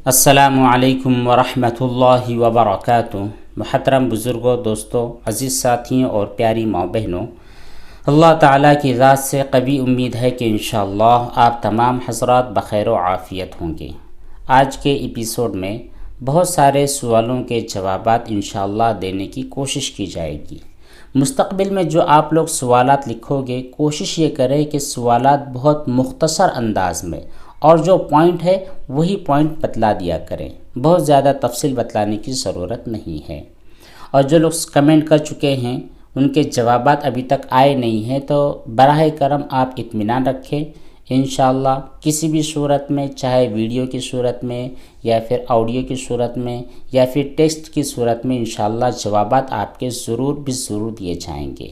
السلام علیکم ورحمۃ اللہ وبرکاتہ۔ محترم بزرگوں، دوستوں، عزیز ساتھیوں اور پیاری ماں بہنوں، اللہ تعالیٰ کی ذات سے قوی امید ہے کہ انشاءاللہ آپ تمام حضرات بخیر و عافیت ہوں گے۔ آج کے ایپیسوڈ میں بہت سارے سوالوں کے جوابات انشاءاللہ دینے کی کوشش کی جائے گی۔ مستقبل میں جو آپ لوگ سوالات لکھو گے، کوشش یہ کریں کہ سوالات بہت مختصر انداز میں اور جو پوائنٹ ہے وہی پوائنٹ بتلا دیا کریں، بہت زیادہ تفصیل بتلانے کی ضرورت نہیں ہے۔ اور جو لوگ کمنٹ کر چکے ہیں ان کے جوابات ابھی تک آئے نہیں ہیں تو براہ کرم آپ اطمینان رکھیں، انشاءاللہ کسی بھی صورت میں، چاہے ویڈیو کی صورت میں یا پھر آڈیو کی صورت میں یا پھر ٹیکسٹ کی صورت میں، انشاءاللہ جوابات آپ کے ضرور دیے جائیں گے۔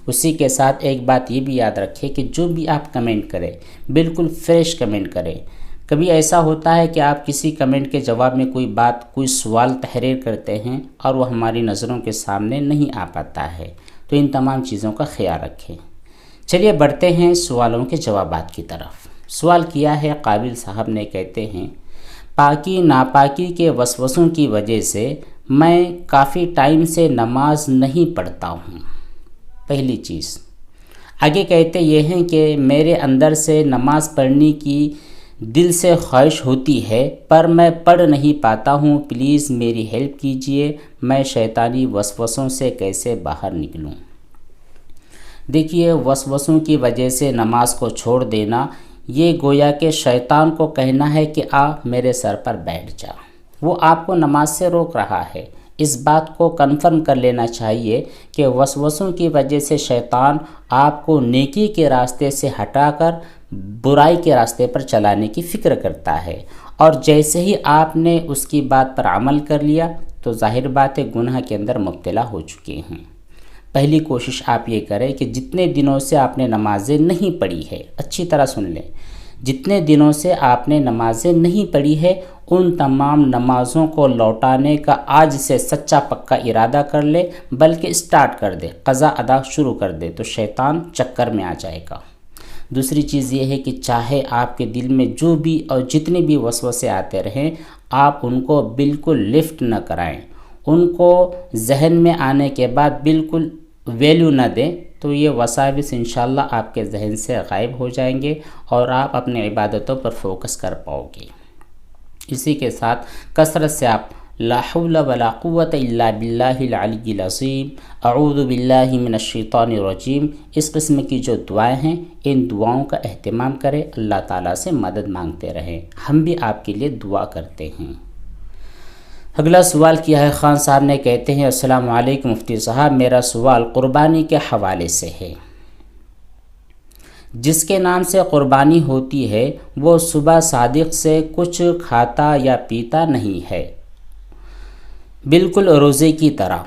اسی کے ساتھ ایک بات یہ بھی یاد رکھیں کہ جو بھی آپ کمنٹ کریں بالکل فریش کمنٹ کریں۔ کبھی ایسا ہوتا ہے کہ آپ کسی کمنٹ کے جواب میں کوئی بات، کوئی سوال تحریر کرتے ہیں اور وہ ہماری نظروں کے سامنے نہیں آ پاتا ہے، تو ان تمام چیزوں کا خیال رکھیں۔ چلیے بڑھتے ہیں سوالوں کے جوابات کی طرف۔ سوال کیا ہے قابل صاحب نے، کہتے ہیں پاکی ناپاکی کے وسوسوں کی وجہ سے میں کافی ٹائم سے نماز نہیں پڑھتا ہوں۔ پہلی چیز آگے کہتے یہ ہیں کہ میرے اندر سے نماز پڑھنے کی دل سے خواہش ہوتی ہے پر میں پڑھ نہیں پاتا ہوں، پلیز میری ہیلپ کیجئے، میں شیطانی وسوسوں سے کیسے باہر نکلوں؟ دیکھیے، وسوسوں کی وجہ سے نماز کو چھوڑ دینا، یہ گویا کہ شیطان کو کہنا ہے کہ آ میرے سر پر بیٹھ جا۔ وہ آپ کو نماز سے روک رہا ہے۔ اس بات کو کنفرم کر لینا چاہیے کہ وسوسوں کی وجہ سے شیطان آپ کو نیکی کے راستے سے ہٹا کر برائی کے راستے پر چلانے کی فکر کرتا ہے، اور جیسے ہی آپ نے اس کی بات پر عمل کر لیا تو ظاہر بات ہے گناہ کے اندر مبتلا ہو چکے ہیں۔ پہلی کوشش آپ یہ کریں کہ جتنے دنوں سے آپ نے نمازیں نہیں پڑھی ہے، اچھی طرح سن لیں، جتنے دنوں سے آپ نے نمازیں نہیں پڑھی ہے ان تمام نمازوں کو لوٹانے کا آج سے سچا پکا ارادہ کر لے، بلکہ سٹارٹ کر دے، قضا ادا شروع کر دے، تو شیطان چکر میں آ جائے گا۔ دوسری چیز یہ ہے کہ چاہے آپ کے دل میں جو بھی اور جتنے بھی وسوسے آتے رہیں، آپ ان کو بالکل لفٹ نہ کرائیں، ان کو ذہن میں آنے کے بعد بالکل ویلیو نہ دیں، تو یہ وساوس انشاءاللہ آپ کے ذہن سے غائب ہو جائیں گے اور آپ اپنے عبادتوں پر فوکس کر پاؤ گے۔ اسی کے ساتھ کثرت سے آپ لا حول ولا قوت الا باللہ العلی العظیم، اعوذ باللہ من الشیطان الرجیم، اس قسم کی جو دعائیں ہیں ان دعاؤں کا اہتمام کریں، اللہ تعالیٰ سے مدد مانگتے رہیں، ہم بھی آپ کے لیے دعا کرتے ہیں۔ اگلا سوال کیا ہے خان صاحب نے، کہتے ہیں السلام علیکم مفتی صاحب، میرا سوال قربانی کے حوالے سے ہے۔ جس کے نام سے قربانی ہوتی ہے وہ صبح صادق سے کچھ کھاتا یا پیتا نہیں ہے، بالکل روزے کی طرح،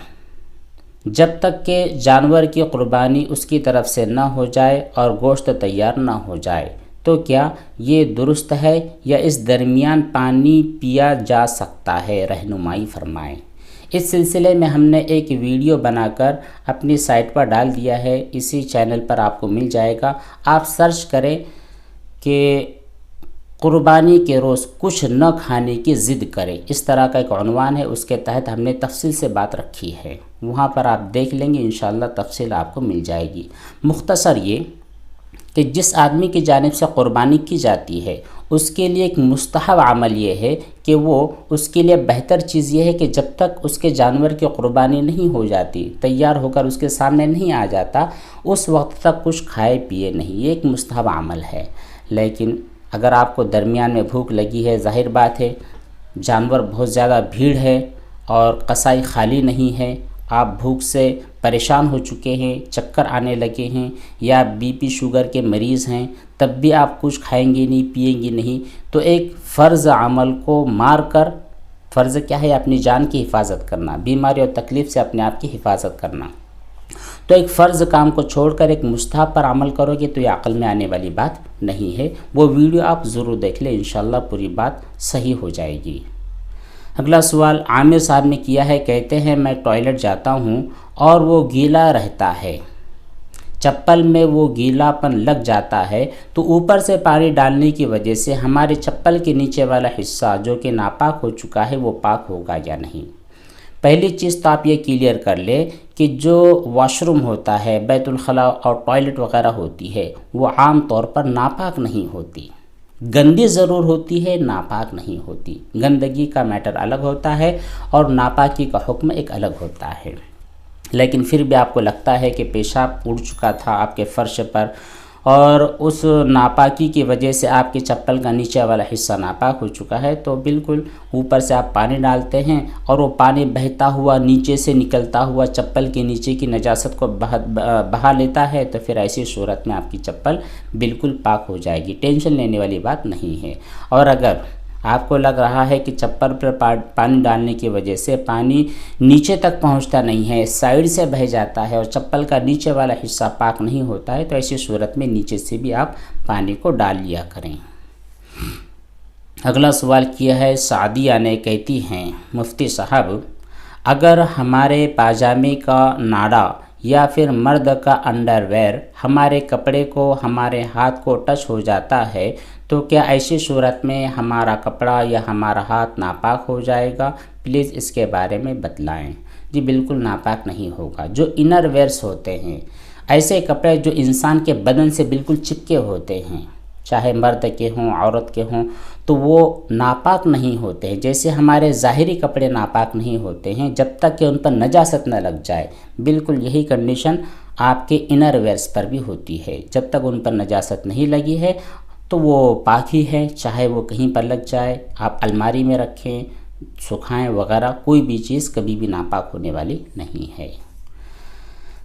جب تک کہ جانور کی قربانی اس کی طرف سے نہ ہو جائے اور گوشت تیار نہ ہو جائے، تو کیا یہ درست ہے یا اس درمیان پانی پیا جا سکتا ہے؟ رہنمائی فرمائیں۔ اس سلسلے میں ہم نے ایک ویڈیو بنا کر اپنی سائٹ پر ڈال دیا ہے، اسی چینل پر آپ کو مل جائے گا، آپ سرچ کریں کہ قربانی کے روز کچھ نہ کھانے کی ضد کریں، اس طرح کا ایک عنوان ہے، اس کے تحت ہم نے تفصیل سے بات رکھی ہے، وہاں پر آپ دیکھ لیں گے، انشاءاللہ تفصیل آپ کو مل جائے گی۔ مختصر یہ کہ جس آدمی کی جانب سے قربانی کی جاتی ہے اس کے لیے ایک مستحب عمل یہ ہے کہ وہ، اس کے لیے بہتر چیز یہ ہے کہ جب تک اس کے جانور کی قربانی نہیں ہو جاتی، تیار ہو کر اس کے سامنے نہیں آ جاتا، اس وقت تک کچھ کھائے پیے نہیں، یہ ایک مستحب عمل ہے۔ لیکن اگر آپ کو درمیان میں بھوک لگی ہے، ظاہر بات ہے جانور بہت زیادہ بھیڑ ہے اور قصائی خالی نہیں ہے، آپ بھوک سے پریشان ہو چکے ہیں، چکر آنے لگے ہیں، یا بی پی شوگر کے مریض ہیں، تب بھی آپ کچھ کھائیں گے نہیں، پیئیں گے نہیں، تو ایک فرض عمل کو مار کر، فرض کیا ہے؟ اپنی جان کی حفاظت کرنا، بیماری اور تکلیف سے اپنے آپ کی حفاظت کرنا، تو ایک فرض کام کو چھوڑ کر ایک مستحب پر عمل کرو گے تو یہ عقل میں آنے والی بات نہیں ہے۔ وہ ویڈیو آپ ضرور دیکھ لیں، انشاءاللہ پوری بات صحیح ہو جائے گی۔ اگلا سوال عامر صاحب نے کیا ہے، کہتے ہیں میں ٹوائلٹ جاتا ہوں اور وہ گیلا رہتا ہے، چپل میں وہ گیلاپن لگ جاتا ہے تو اوپر سے پانی ڈالنے کی وجہ سے ہمارے چپل کے نیچے والا حصہ جو کہ ناپاک ہو چکا ہے وہ پاک ہوگا یا نہیں۔ پہلی چیز تو آپ یہ کلیئر کر لیں کہ جو واش روم ہوتا ہے، بیت الخلاء اور ٹوائلٹ وغیرہ ہوتی ہے، وہ عام طور پر ناپاک نہیں ہوتی، گندی ضرور ہوتی ہے، ناپاک نہیں ہوتی۔ گندگی کا میٹر الگ ہوتا ہے اور ناپاکی کا حکم ایک الگ ہوتا ہے۔ لیکن پھر بھی آپ کو لگتا ہے کہ پیشاب اڑ چکا تھا آپ کے فرش پر اور اس ناپاکی کی وجہ سے آپ کے چپل کا نیچے والا حصہ ناپاک ہو چکا ہے، تو بالکل اوپر سے آپ پانی ڈالتے ہیں اور وہ پانی بہتا ہوا نیچے سے نکلتا ہوا چپل کے نیچے کی نجاست کو بہا لیتا ہے، تو پھر ایسی صورت میں آپ کی چپل بالکل پاک ہو جائے گی، ٹینشن لینے والی بات نہیں ہے۔ اور اگر آپ کو لگ رہا ہے کہ چپل پر پانی ڈالنے کی وجہ سے پانی نیچے تک پہنچتا نہیں ہے، سائیڈ سے بہہ جاتا ہے اور چپل کا نیچے والا حصہ پاک نہیں ہوتا ہے، تو ایسی صورت میں نیچے سے بھی آپ پانی کو ڈال لیا کریں۔ اگلا سوال کیا ہے سعدیہ نے، کہتی ہیں مفتی صاحب اگر ہمارے پاجامے کا ناڑا یا پھر مرد کا انڈر ویئر ہمارے کپڑے کو ہمارے ہاتھ کو ٹچ ہو جاتا ہے تو کیا ایسی صورت میں ہمارا کپڑا یا ہمارا ہاتھ ناپاک ہو جائے گا؟ پلیز اس کے بارے میں بتلائیں۔ جی بالکل ناپاک نہیں ہوگا۔ جو انر ویئرس ہوتے ہیں، ایسے کپڑے جو انسان کے بدن سے بالکل چپکے ہوتے ہیں، چاہے مرد کے ہوں عورت کے ہوں، تو وہ ناپاک نہیں ہوتے ہیں۔ جیسے ہمارے ظاہری کپڑے ناپاک نہیں ہوتے ہیں جب تک کہ ان پر نجاست نہ لگ جائے، بالکل یہی کنڈیشن آپ کے انر ویئرس پر بھی ہوتی ہے۔ جب تک ان پر نجاست نہیں لگی ہے تو وہ پاک ہی ہے، چاہے وہ کہیں پر لگ جائے، آپ الماری میں رکھیں، سکھائیں وغیرہ، کوئی بھی چیز کبھی بھی ناپاک ہونے والی نہیں ہے۔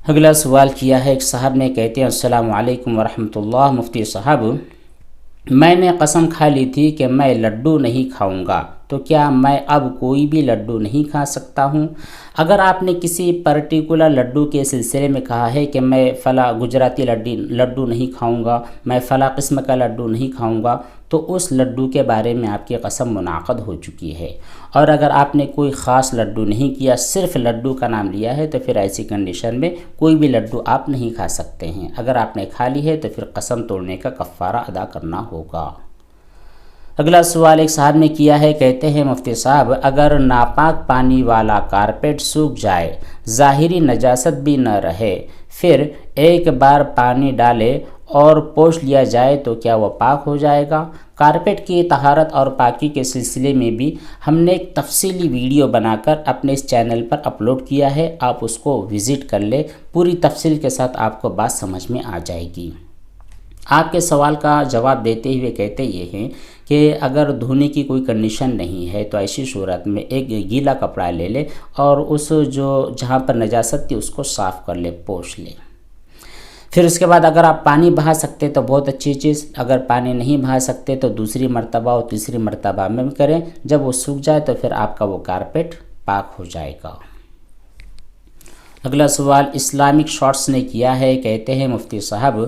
اگلا سوال کیا ہے ایک صاحب نے، کہتے ہیں السلام علیکم ورحمۃ اللہ، مفتی صاحب میں نے قسم کھا لی تھی کہ میں لڈو نہیں کھاؤں گا، تو کیا میں اب کوئی بھی لڈو نہیں کھا سکتا ہوں؟ اگر آپ نے کسی پرٹیکولر لڈو کے سلسلے میں کہا ہے کہ میں فلاں گجراتی لڈو نہیں کھاؤں گا، میں فلاں قسم کا لڈو نہیں کھاؤں گا، تو اس لڈو کے بارے میں آپ کی قسم منعقد ہو چکی ہے۔ اور اگر آپ نے کوئی خاص لڈو نہیں کیا، صرف لڈو کا نام لیا ہے، تو پھر ایسی کنڈیشن میں کوئی بھی لڈو آپ نہیں کھا سکتے ہیں۔ اگر آپ نے کھا لی ہے تو پھر قسم توڑنے کا کفارہ ادا کرنا ہوگا۔ اگلا سوال ایک صاحب نے کیا ہے، کہتے ہیں مفتی صاحب اگر ناپاک پانی والا کارپیٹ سوکھ جائے، ظاہری نجاست بھی نہ رہے، پھر ایک بار پانی ڈالے اور پوچھ لیا جائے تو کیا وہ پاک ہو جائے گا؟ کارپیٹ کی طہارت اور پاکی کے سلسلے میں بھی ہم نے ایک تفصیلی ویڈیو بنا کر اپنے اس چینل پر اپلوڈ کیا ہے، آپ اس کو وزٹ کر لیں، پوری تفصیل کے ساتھ آپ کو بات سمجھ میں آ جائے گی۔ آپ کے سوال کا جواب دیتے ہوئے کہتے یہ ہیں کہ اگر دھونے کی کوئی کنڈیشن نہیں ہے تو ایسی صورت میں ایک گیلا کپڑا لے لے اور اس جہاں پر نجاست تھی اس کو صاف کر لے، پوچھ لے۔ پھر اس کے بعد اگر آپ پانی بہا سکتے تو بہت اچھی چیز، اگر پانی نہیں بہا سکتے تو دوسری مرتبہ اور تیسری مرتبہ میں کریں، جب وہ سوکھ جائے تو پھر آپ کا وہ کارپیٹ پاک ہو جائے گا۔ اگلا سوال اسلامک شارٹس نے کیا ہے، کہتے ہیں مفتی صاحب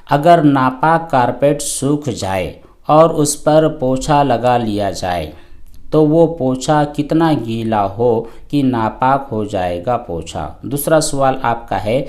اگر ناپاک کارپیٹ سوکھ جائے اور اس پر پوچھا لگا لیا جائے تو وہ پوچھا کتنا گیلا ہو کہ ناپاک ہو جائے گا پوچھا؟ دوسرا سوال آپ کا ہے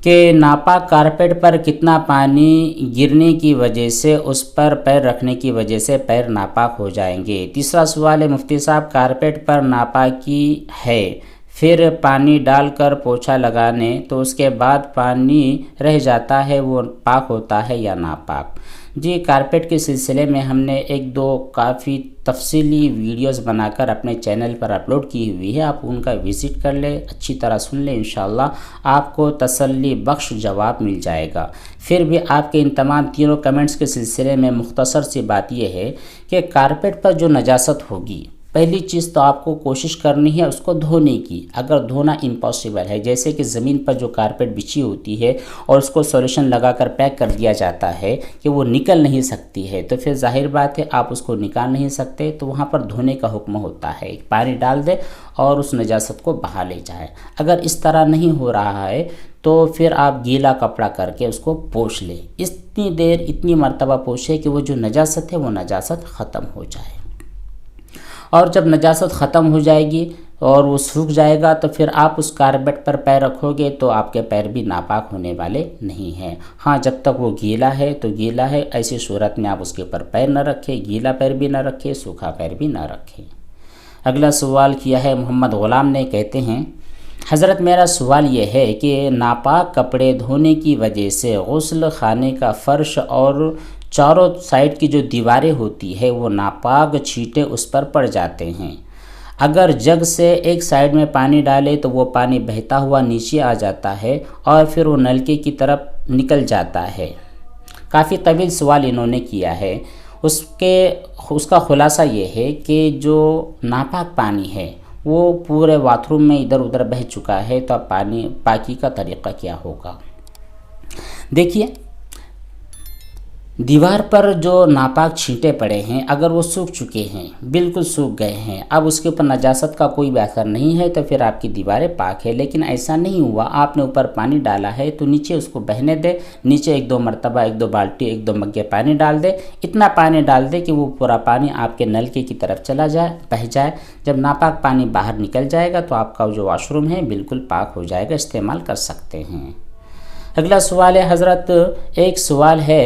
کہ ناپاک کارپیٹ پر کتنا پانی گرنے کی وجہ سے اس پر پیر رکھنے کی وجہ سے پیر ناپاک ہو جائیں گے؟ تیسرا سوال ہے مفتی صاحب کارپیٹ پر ناپاکی ہے، پھر پانی ڈال کر پوچھا لگانے تو اس کے بعد پانی رہ جاتا ہے، وہ پاک ہوتا ہے یا ناپاک؟ جی کارپیٹ کے سلسلے میں ہم نے ایک دو کافی تفصیلی ویڈیوز بنا کر اپنے چینل پر اپلوڈ کی ہوئی ہے، آپ ان کا وزٹ کر لیں، اچھی طرح سن لیں، انشاءاللہ آپ کو تسلی بخش جواب مل جائے گا۔ پھر بھی آپ کے ان تمام تینوں کمنٹس کے سلسلے میں مختصر سی بات یہ ہے کہ کارپیٹ پر جو نجاست ہوگی، پہلی چیز تو آپ کو کوشش کرنی ہے اس کو دھونے کی۔ اگر دھونا امپاسبل ہے، جیسے کہ زمین پر جو کارپیٹ بچھی ہوتی ہے اور اس کو سولوشن لگا کر پیک کر دیا جاتا ہے کہ وہ نکل نہیں سکتی ہے، تو پھر ظاہر بات ہے آپ اس کو نکال نہیں سکتے، تو وہاں پر دھونے کا حکم ہوتا ہے، پانی ڈال دے اور اس نجاست کو بہا لے جائے۔ اگر اس طرح نہیں ہو رہا ہے تو پھر آپ گیلا کپڑا کر کے اس کو پوچھ لیں، اتنی دیر اتنی مرتبہ پوچھیں کہ وہ جو نجاست ہے وہ نجاست ختم ہو جائے۔ اور جب نجاست ختم ہو جائے گی اور وہ سوکھ جائے گا تو پھر آپ اس کارپیٹ پر پیر رکھو گے تو آپ کے پیر بھی ناپاک ہونے والے نہیں ہیں۔ ہاں جب تک وہ گیلا ہے تو گیلا ہے، ایسی صورت میں آپ اس کے اوپر پیر نہ رکھیں، گیلا پیر بھی نہ رکھیں، سوکھا پیر بھی نہ رکھیں۔ اگلا سوال کیا ہے محمد غلام نے، کہتے ہیں حضرت میرا سوال یہ ہے کہ ناپاک کپڑے دھونے کی وجہ سے غسل خانے کا فرش اور چاروں سائڈ کی جو دیواریں ہوتی ہے وہ ناپاک چھینٹے اس پر پڑ جاتے ہیں۔ اگر جگ سے ایک سائڈ میں پانی ڈالے تو وہ پانی بہتا ہوا نیچے آ جاتا ہے اور پھر وہ نلکے کی طرف نکل جاتا ہے۔ کافی طویل سوال انہوں نے کیا ہے۔ اس کا خلاصہ یہ ہے کہ جو ناپاک پانی ہے وہ پورے باتھ روم میں ادھر ادھر بہہ چکا ہے، تو اب پاکی کا طریقہ کیا ہوگا؟ دیکھیے، دیوار پر جو ناپاک چھینٹے پڑے ہیں اگر وہ سوکھ چکے ہیں، بالکل سوکھ گئے ہیں، اب اس کے اوپر نجاست کا کوئی بھی اثر نہیں ہے تو پھر آپ کی دیواریں پاک ہے۔ لیکن ایسا نہیں ہوا، آپ نے اوپر پانی ڈالا ہے تو نیچے اس کو بہنے دے، نیچے ایک دو مرتبہ ایک دو بالٹی ایک دو مگے پانی ڈال دے، اتنا پانی ڈال دے کہ وہ پورا پانی آپ کے نلکے کی طرف چلا جائے، بہہ جائے۔ جب ناپاک پانی باہر نکل جائے گا تو آپ کا جو واش روم ہے بالکل پاک ہو جائے گا، استعمال کر سکتے ہیں۔ اگلا سوال ہے حضرت، ایک سوال ہے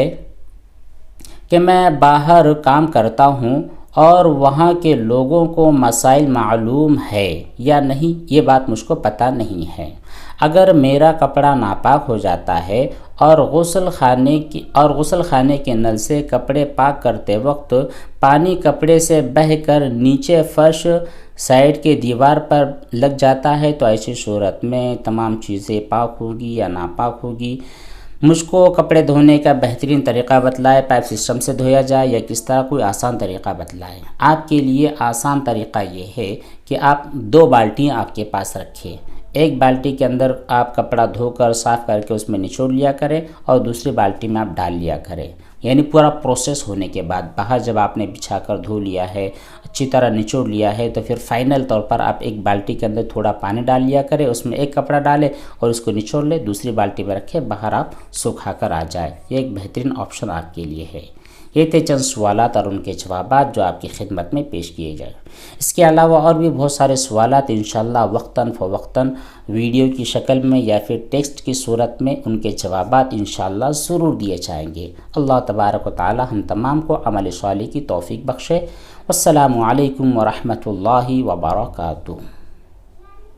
کہ میں باہر کام کرتا ہوں اور وہاں کے لوگوں کو مسائل معلوم ہے یا نہیں، یہ بات مجھ کو پتہ نہیں ہے۔ اگر میرا کپڑا ناپاک ہو جاتا ہے اور غسل خانے کے نل سے کپڑے پاک کرتے وقت پانی کپڑے سے بہہ کر نیچے فرش سائڈ کے دیوار پر لگ جاتا ہے تو ایسی صورت میں تمام چیزیں پاک ہوگی یا ناپاک ہوگی؟ مجھ کو کپڑے دھونے کا بہترین طریقہ بتلائے، پائپ سسٹم سے دھویا جائے یا کس طرح کوئی آسان طریقہ بتلائے۔ آپ کے لیے آسان طریقہ یہ ہے کہ آپ 2 بالٹیاں آپ کے پاس رکھیں، ایک بالٹی کے اندر آپ کپڑا دھو کر صاف کر کے اس میں نچوڑ لیا کریں اور دوسری بالٹی میں آپ ڈال لیا کریں۔ یعنی پورا پروسیس ہونے کے بعد باہر جب آپ نے بچھا کر دھو لیا ہے، اچھی طرح نچوڑ لیا ہے، تو پھر فائنل طور پر آپ ایک بالٹی کے اندر تھوڑا پانی ڈال لیا کریں، اس میں ایک کپڑا ڈالیں اور اس کو نچوڑ لیں، دوسری بالٹی میں رکھیں، باہر آپ سکھا کر آ جائے۔ یہ ایک بہترین آپشن آپ کے لیے ہے۔ یہ تھے چند سوالات اور ان کے جوابات جو آپ کی خدمت میں پیش کیے جائیں۔ اس کے علاوہ اور بھی بہت سارے سوالات انشاءاللہ وقتاً فوقتاً ویڈیو کی شکل میں یا پھر ٹیکسٹ کی صورت میں ان کے جوابات انشاءاللہ ضرور دیے جائیں گے۔ اللہ تبارک و تعالی ہم تمام کو عمل صالح کی توفیق بخشے۔ والسلام علیکم ورحمۃ اللہ وبرکاتہ۔